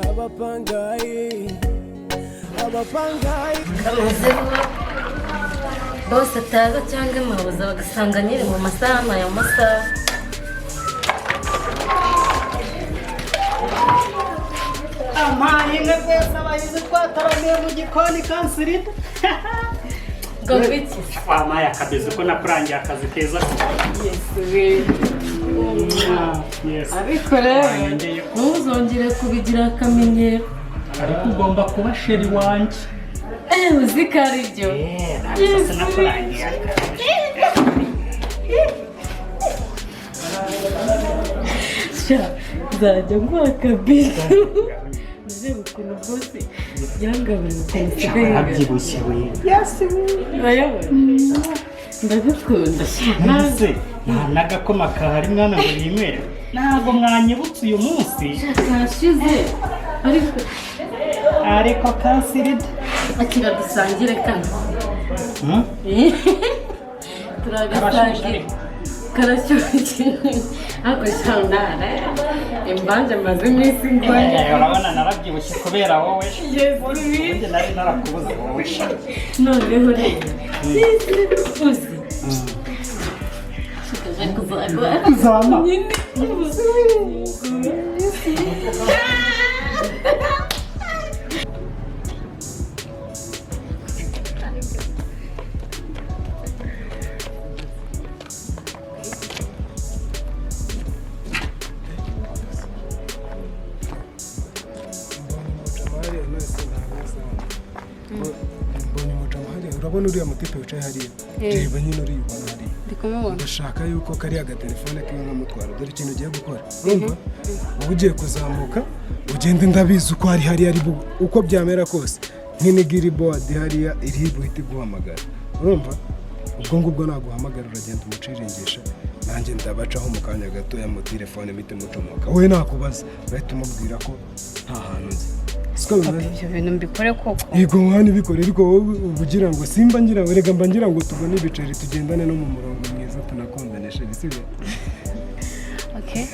abapangayi bose ataza cyangwa amabuza bagasanga nyiri mu masaha n'aya masaha. Amaye nka twese abahizi twataramiye mu gikoni kansirita. Ngo biki? Amaye akabizi ko nakurangiye akazi keza. Yes. Ariko rero ntuzongere kubigira akamenyero. Ariko ugomba kuba sheri wanjye. Uzi ko ari byo. Yes, nakurangiye akazi. Nzajya nguha akabizi. Ureba ukuntu rwose yangaburira ukuntu usigaye abyibushye we. Yes we. Ndagukunda. Maze n'agakoma kahari mwana ngo yimere. Ntabwo mwanyibutse uyu munsi. Kashize. Ariko kansirida. Akira dusangire kano. Turagasangira. Karashyushye. Ako cyangwa imbanje maze iminsi ngwanye. Urabona narabyibushye kubera wowe. Yes, ubundi nari narakubuze wowe sha. Noneho rero. Uzi. Kuzama. urabona uriya mutipe wicaye hariya reba nyine uriyubona hariya ndashaka yuko kariya agatelefone kiwe nkamutwara dore ikintu ugiye gukora urumva uba ugiye kuzamuka ugende ndabizi uko hari hariya uko byamera kose nk'inigiri bodi hariya iri buhite guhamagara urumva ubwo ngubwo naguhamagara uragenda umuciringisha nanjye ndabacaho mu kanya gatoya mu telefone mpite mucomoka we nakubaza bahita umubwira ko nta hantu nzi ibyo bintu mbikore koko yego mwana bikore ariko wowe uvugira ngo simba ngira ngo rega mba ngira ngo tubone ibiceri tugendane no mu murongo mwiza tunakondanisha bisigaye okay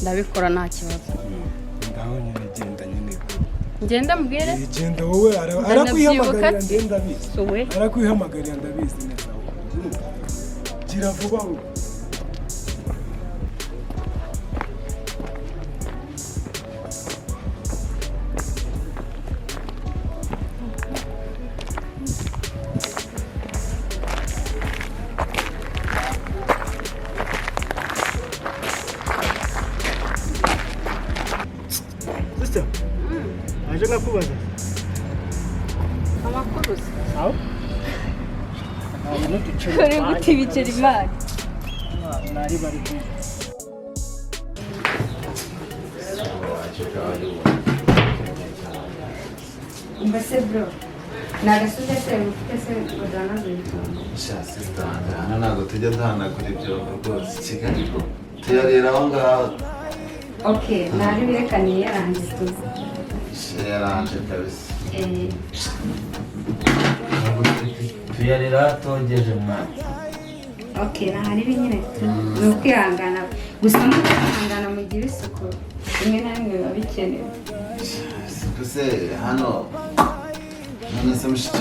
ndabikora nta kibazo ndaho nyine genda nyine ngenda mbwire genda wowe arakwihamagarira ndenda bizi arakwihamagarira ndabizi neza gira vuba ngo aje ngakubaza amakuru sawa kore guti biceri mari nari bari mbese bro nagasuze se ufite se udana z'ibitondo shasi ndana ntabwo tujya duhanagura ibyo rwose Kigali ko tuyarera aho ngaho okay nari birekaniye yarangiye tuzi yaranje kabisa tuyarera togeje mwana okay nahari binyine ni ukwihangana gusa mukwihangana mu gihe isuku rimwe na rimwe biba bikenewe se hano none se mushiki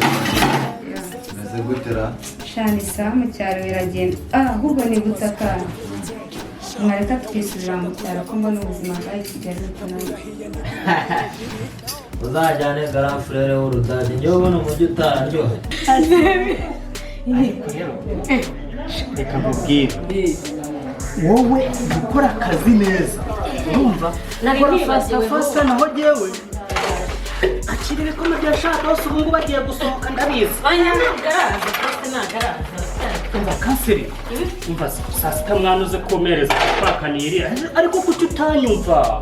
meze gutera shani sawa mu cyaro biragenda ahubwo ni gutaka mwareka tukisubira mu cyaro ko mbona ubuzima bwa Kigali butananye uzajyane grand frere w'urudage njyewe ubona umujyi utararyohe reka nkubwire wowe gukora akazi neza urumva gukora fasta naho jyewe akiri ibikoma byashaka hose ubu ngubu bagiye gusohoka ndabizi Oya nagaraza fasta nagaraza umva kanseri umva saa sita mwana uze komereza twakaniriye ariko kuki utanyumva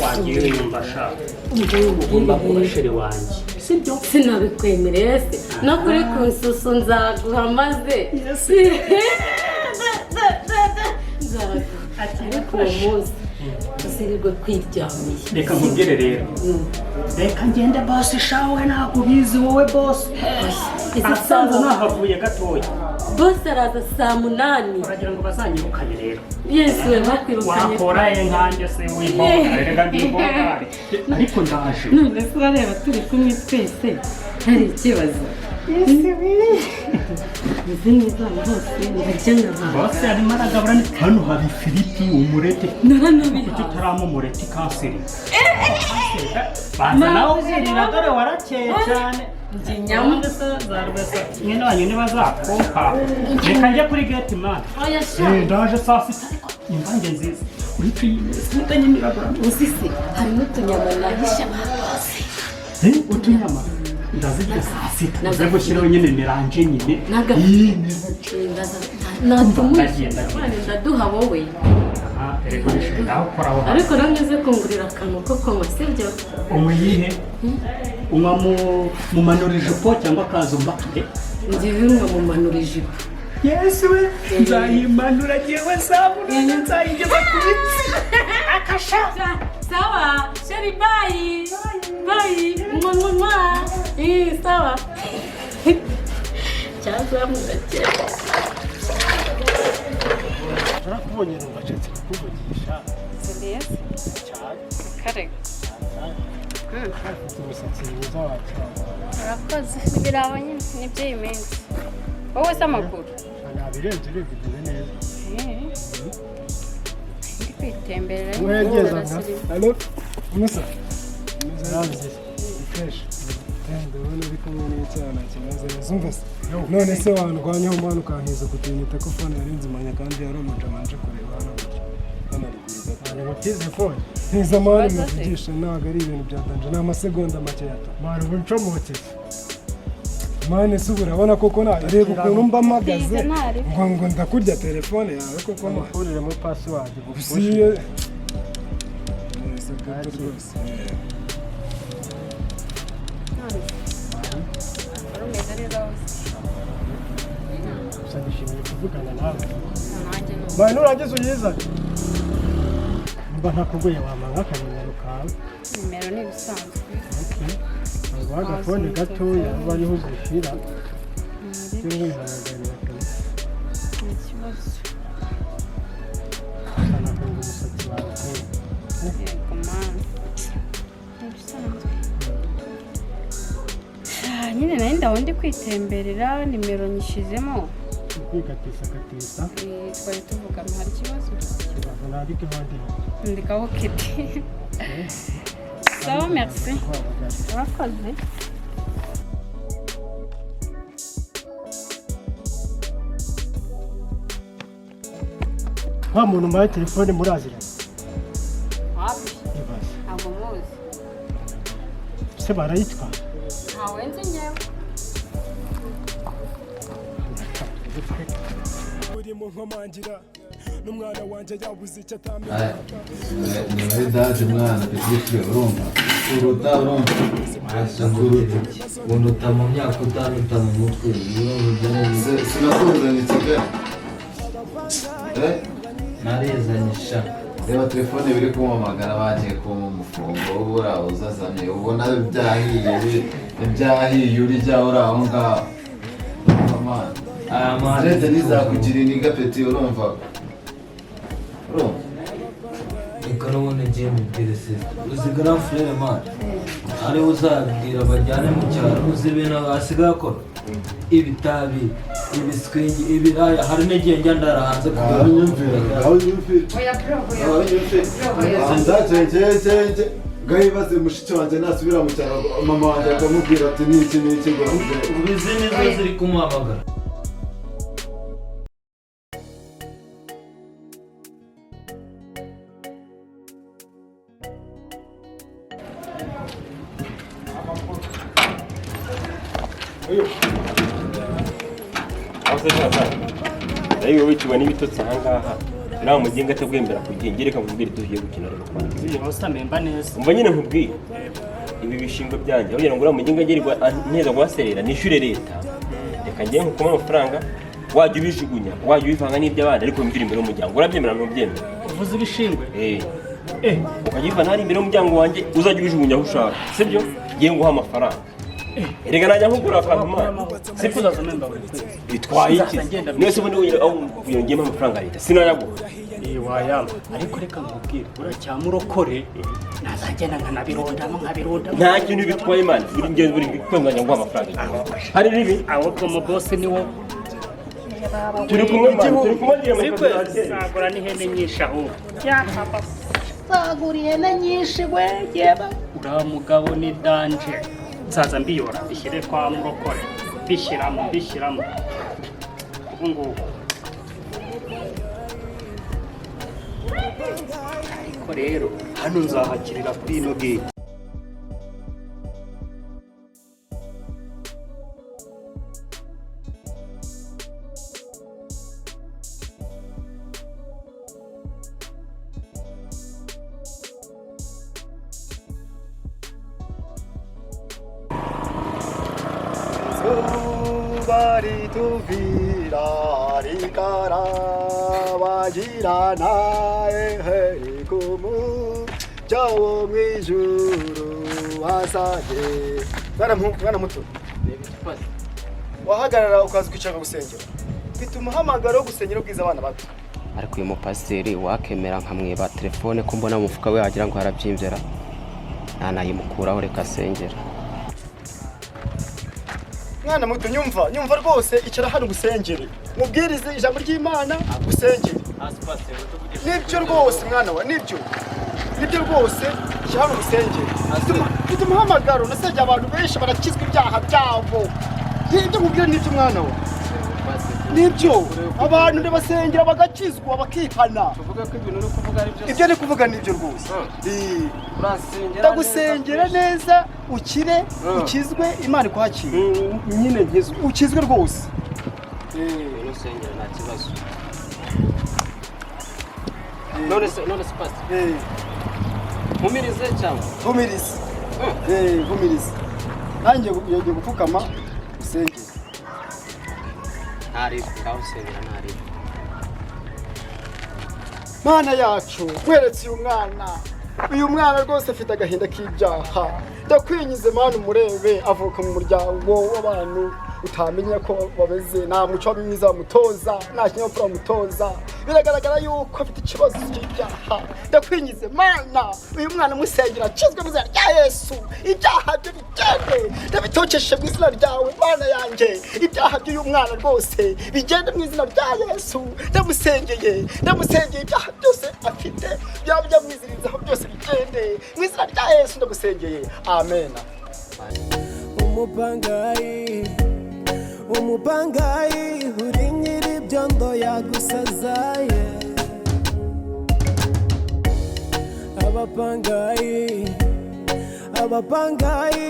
wagiye yumva shaka ugomba kuba sheri wanjye sibyo sinabikwemereye se no kuri kunsusu nzaguha maze ariko uwo munsi usirirwe kwiryamiye reka nkubwire rero reka ngende bosi shawe ntabwo ubizi wowe bosi asanze nahavuye gatoya bose araza saa 8. uragira ngo bazanyirukane rero Yesu we bakwirukanye. wakoraye nkanjye se w'imboga reka ndibogare ariko ndaje None se urareba turi kumwe twese hari ikibazo. Uzi neza hose ndarya nk'ahantu. bose arimo aragabura hano hari ifiriti umureti Naranabihawe. kuki utaramo umureti kanseri banza nawe uzirira dore warakeye cyane Njye nyama. mwene wanyu ntibazakumpa reka njye kuri gate man Oya sha. ndaje saa sita ariko imvange nziza uri tuyimeze nyimiragura Usisi hari n'utunyama nahisha bahose. utunyama ndazirya saa sita uze gushyiraho nyine miranje nyine Naga. Ndagenda. Ndaduha wowe. reka nawe ukoraho Ariko rangeze kungurira akantu ko konywa sibyo? unywa iyihe unywa mu manura ijipo cyangwa kaza umbakire Njyewe mwe mumanura ijipo. yesu we nzayimanura ngewe sabuna nzayigeza ku biti akashaka Sawa, sheri bye. Bye. Mwa. Sawa. Cyaza mugakira. Narakubonye ntugacetse kukuvugisha. Elias kare Ufite umusatsi mwiza wacu. urakoze biraba nyine nibyo iyi minsi wowe se amakuru Nabirenze bigeze neza. ndi kwitemberera Wegeza nka. Allo? Musa. Musa. Fresh. Ndabona uri kumwe n'icyana kimeze neza. Umva se. None se wandwanyaho umwana ukankiza kutinyita ko phone yari nzimanya kandi yari umuja wanje kureba hano gutya. Hano riguriza. Ntabwo batize phone. Ntiza mani muvugisha ntabwo ari ibintu byatanje. Ni amasegonda make yato. Mani ubu ncomotse. Mani se urabona koko reba ukuntu mba mpagaze ngo ndakurya telefone yawe koko mukuriremo password gufusiye. Nese gato rwose. rumeze neza hose Sadishimiye kuvugana nawe. nanjye no Mani urangiza uyizane. Mba ntakuguye wamanga akanyamaro kawe. nimero ni ibisanzwe Ngo agafone gatoya uba ariho uzishyira. Cyangwa ni ikibazo anakunda umusatsi wawe. yego mani ni ibisanzwe nyine nari ndaho ndi kwitemberera nimero nyishizemo Kwikatisa. twari tuvugana hari ikibazo Kibazo nabike handi. ndikaho kiti sawa merci urakoze Wa muntu mbaye telefone muraziranye. hafi Ibaze. ntabwo muzi Se barayitwa. ntawe nzi njyewe Urimo nkomangira n'umwana wanjye yabuze icyo atamenya. ni muri daje mwana bigishije urumva uruta urumva unduta mu myaka utanuta mu mutwe ibibazo by'amuzi sinakuzanye kigali narizanye sha reba telefone biri kumpamagara bagiye kumpa umufungo ubura uzazanye ubona byahiye urya uri aho ngaho leta ntizakugira iniga peti urumva reka n'ubundi ngiye mubwire se uzi grand frere man ariwe uzabwira bajyane mu cyaro uzi ibintu asigaye akora ibitabi ibiswingi ibiraya hari n'igihe njya ndara hanze oya gahibaze mushiki wanjye nasubira mu cyaro mama wanjye akamubwira ati niki ngo izi nizo ziri kumuhamagara Nawe wiciwe n'ibitotsi aha ngaha nawe mugenga atabwembera kugenda reka nkubwire tugiye gukina rero kwanza hose amemba neza umva nyine nkubwire ibi bishingwe byanjye kugira ngo uriya mugenga agerirwa neza guhaserera nishyure leta reka ngiye nkukoma amafaranga wajya ubijugunya wajya ubivanga n'iby'abandi ariko wumvira imbere y'umuryango urabyemera ntubyemera uvuze ibishingwe ukajya ubivana hari imbere y'umuryango wanjye uzajya ubijugunya aho ushaka sibyo ngiye nguha amafaranga erega najya nkugura akantu mana siko uzaza memba buri kwezi bitwaye iki mwese ubundi wiyongeyemo amafaranga leta sinayaguha wayama ariko reka nkubwire uracyamurokore nazagenda nkanabirondamo nta kintu bitwaye imana buri ngenzi buri kwenganya nguha amafaranga hari ribi ahubwo mu boss ni wo turi kumwe ngiye muri sagura n'ihene nyinshi ahubwo sagura ihene nyinshi we yeba uriya mugabo ni danje nzaza mbiyora bishyire kwa murokore bishyiramo ubu ngubu ariko rero hano nzahakirira kuri ino gate barituvira rikarabagirana ehekumu cyawo mwijuru wasage mwana muto wahagarara ukaza kwicara gusengera mfite umuhamagaro wo gusengera ubwiza abana bato ariko uyu mupasiteri wakemera nkamwiba telefone ko mbona mu mufuka we wagira ngo harabyimvera ntanayimukuraho reka asengera. mwana muto nyumva rwose icara hano gusengere mubwirize ijambo ry'Imana gusengere nibyo rwose mwana wa nibyo rwose icara hano gusengere mfite umuhamagaro nasengeye abantu benshi barakizwa ibyaha byabo nibyo mubwire nibyo mwana wa nibyo abantu ndabasengera bagakizwa bakihana tuvuga ko ibintu uri kuvuga ari byo ibyo ni kuvuga nibyo rwose ndagusengera neza ukire ukizwe Imana ikwakire nyine ngizwe ukizwe rwose urusengero nta kibazo none se pasi humirize cyangwa humirize nanjye yongeye gupfukama usengere ntari ngaho usengera ntari Mana yacu mweretse uyu mwana rwose afite agahinda k'ibyaha ndakwinyize Mana umurebe avuka mu muryango w'abantu utamenya ko babeze nta muco mwiza bamutoza nta kinyabupfura bamutoza biragaragara yuko afite ikibazo cy'ibyaha ndakwinyize Mana uyu mwana musengera akizwe mu izina rya Yesu ibyaha bye bigende ndabitokeshe mu izina ryawe Mana yanjye ibyaha by'uyu mwana rwose bigende mu izina rya Yesu ndamusengeye ibyaha byose afite byaba byamwizirizaho byose bigende mu izina rya Yesu ndamusengeye amen. umupangayi uri nyiri byondo yagusazaye abapangayi